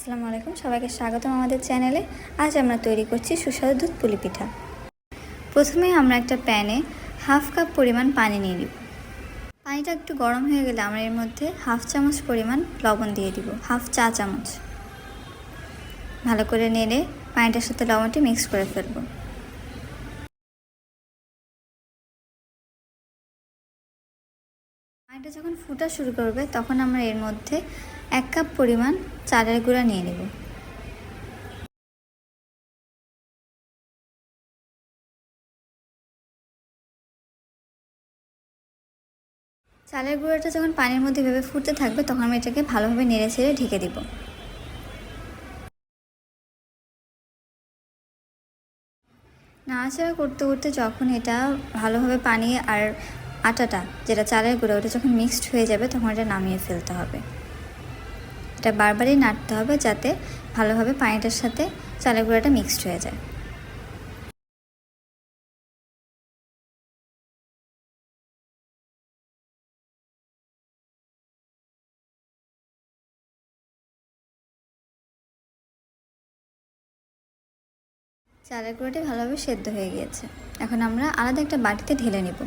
আসসালামু আলাইকুম, সবাইকে স্বাগতম আমাদের চ্যানেলে। আজ আমরা তৈরি করছি সুস্বাদু দুধ পুলি পিঠা। প্রথমে আমরা একটা প্যানে হাফ কাপ পরিমাণ পানি নিয়ে নিব। পানিটা একটু গরম হয়ে গেলে আমরা এর মধ্যে হাফ চামচ পরিমাণ লবণ দিয়ে দিব, হাফ চা চামচ। ভালো করে নেড়ে পানিটার সাথে লবণটি মিক্স করে ফেলব। পানিটা যখন ফুটা শুরু করবে তখন আমরা এর মধ্যে 1 কাপ পরিমাণ চালের গুঁড়া নিয়ে নেব। চালের গুঁড়োটা যখন পানির মধ্যে ভেবে ফুটতে থাকবে তখন আমি এটাকে ভালোভাবে নেড়ে ছেড়ে ঢেকে দিব। নাড়াচাড়া করতে করতে যখন এটা ভালোভাবে পানি আর আটাটা যেটা চালের গুঁড়ো ওটা যখন মিক্সড হয়ে যাবে তখন এটা নামিয়ে ফেলতে হবে। এটা বারবারই নাড়তে হবে যাতে ভালোভাবে পানিটার সাথে চালের গুঁড়োটা মিক্সড হয়ে যায়। চালের গুঁড়োটি ভালোভাবে সেদ্ধ হয়ে গিয়েছে। এখন আমরা আলাদা একটা বাটিতে ঢেলে নেব।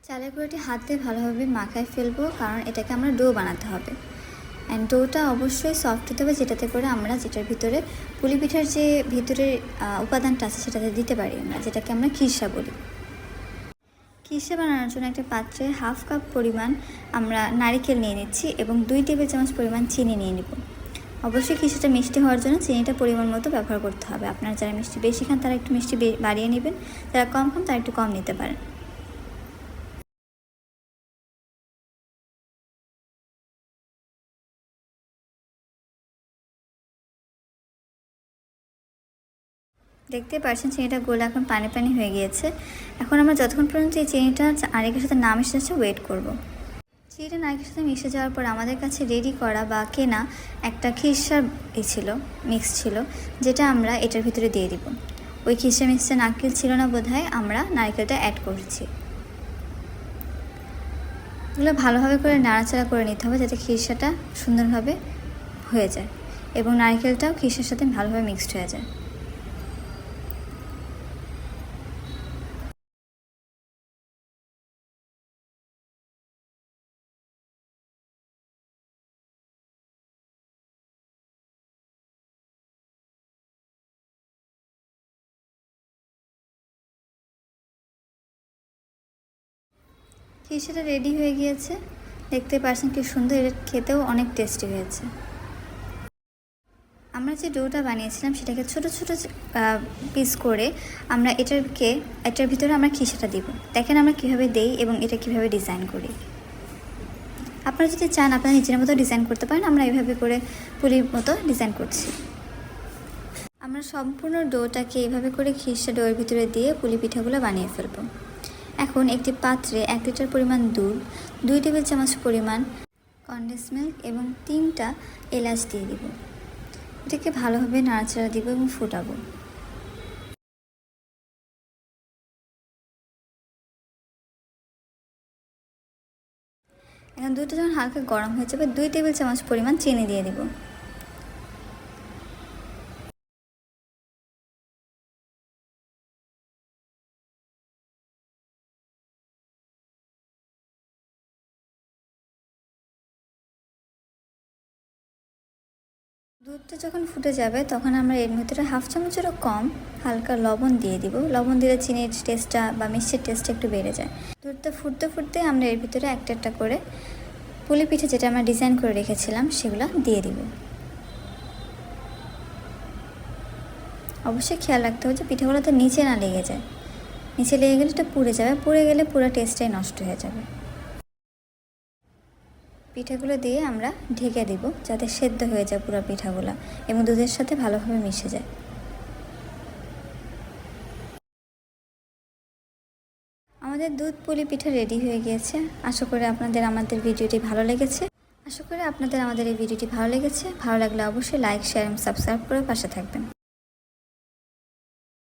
চালের গুঁড়োটি হাত দিয়ে ভালোভাবে মাখায় ফেলবো, কারণ এটাকে আমরা ডো বানাতে হবে। অ্যান্ড ডোটা অবশ্যই সফট হতে হবে, যেটাতে করে আমরা যেটার ভিতরে পুলি পিঠার যে ভিতরের উপাদানটা আছে সেটাতে দিতে পারি আমরা, যেটাকে আমরা খিরসা বলি। খিরসা বানানোর জন্য একটা পাত্রে হাফ কাপ পরিমাণ আমরা নারকেল নিয়ে নিচ্ছি এবং 2 টেবিল চামচ পরিমাণ চিনি নিয়ে নেব। অবশ্যই খিরসাটা মিষ্টি হওয়ার জন্য চিনিটা পরিমাণ মতো ব্যবহার করতে হবে। আপনারা যারা মিষ্টি বেশি খান তারা একটু মিষ্টি বাড়িয়ে নেবেন, যারা কম খান তারা একটু কম নিতে পারেন। দেখতে পাচ্ছেন চিনিটা গলে এখন পানি পানি হয়ে গিয়েছে। এখন আমরা যতক্ষণ পর্যন্ত এই চিনিটা নারকেলের সাথে না মিশে যাচ্ছে ওয়েট করব। চিনিটা নারকেলের সাথে মিশে যাওয়ার পর আমাদের কাছে রেডি করা বা কেনা একটা খিরসার মিক্স ছিল, যেটা আমরা এটার ভিতরে দিয়ে দিব। ওই খিরসা মিক্সটা নারকেল ছিল না বোধহয়, আমরা নারকেলটা অ্যাড করছি। এগুলো ভালোভাবে করে নাড়াচাড়া করে নিতে হবে যাতে খিরসাটা সুন্দরভাবে হয়ে যায় এবং নারকেলটাও খিরসার সাথে ভালোভাবে মিক্সড হয়ে যায়। খিরসাটা রেডি হয়ে গিয়েছে, দেখতে পাচ্ছেন কি সুন্দর, এটা খেতেও অনেক টেস্টি হয়েছে। আমরা যে ডোটা বানিয়েছিলাম সেটাকে ছোট ছোট পিস করে আমরা এটার ভিতরে আমরা খিরসাটা দিব। দেখেন আমরা কিভাবে দেই এবং এটা কিভাবে ডিজাইন করি। আপনারা যদি চান আপনারা নিজের মতো ডিজাইন করতে পারেন। আমরা এইভাবে করে পুলির মতো ডিজাইন করছি। আমরা সম্পূর্ণ ডোটাকে এইভাবে করে খিরসা ডোয়ের ভিতরে দিয়ে পুলি পিঠাগুলো বানিয়ে ফেলব। এখন একটি পাত্রে 1 লিটার পরিমাণ দুধ, 2 টেবিল চামচ পরিমাণ কনডেন্স মিল্ক এবং 3টা এলাচ দিয়ে দিব। এটাকে ভালোভাবে নাড়াচাড়া দিব এবং ফোটাবো। এখন দুধটা যখন হালকা গরম হয়ে যাবে 2 টেবিল চামচ পরিমাণ চিনি দিয়ে দিব। দুধটা যখন ফুটে যাবে তখন আমরা এর ভিতরে হাফ চামচেরও কম হালকা লবণ দিয়ে দিব। লবণ দিলে চিনির টেস্টটা বা মিষ্টির টেস্টটা একটু বেড়ে যায়। দুধটা ফুটতে ফুটতে আমরা এর ভিতরে একটা একটা করে পুলি পিঠে যেটা আমরা ডিজাইন করে রেখেছিলাম সেগুলো দিয়ে দিব। অবশ্যই খেয়াল রাখতে হবে যে পিঠাগুলো তো নিচে না লেগে যায়। নিচে লেগে গেলে এটা পুড়ে যাবে, পুড়ে গেলে পুরো টেস্টটাই নষ্ট হয়ে যাবে। পিঠাগুলো দিয়ে আমরা ঢেকে দেব যাতে সেদ্ধ হয়ে যায় পুরো পিঠাগুলো এবং দুধের সাথে ভালোভাবে মিশে যায়। আমাদের দুধ পুলি পিঠা রেডি হয়ে গিয়েছে। আশা করি আপনাদের আমাদের ভিডিওটি ভালো লেগেছে। ভালো লাগলে অবশ্যই লাইক, শেয়ার এবং সাবস্ক্রাইব করে পাশে থাকবেন।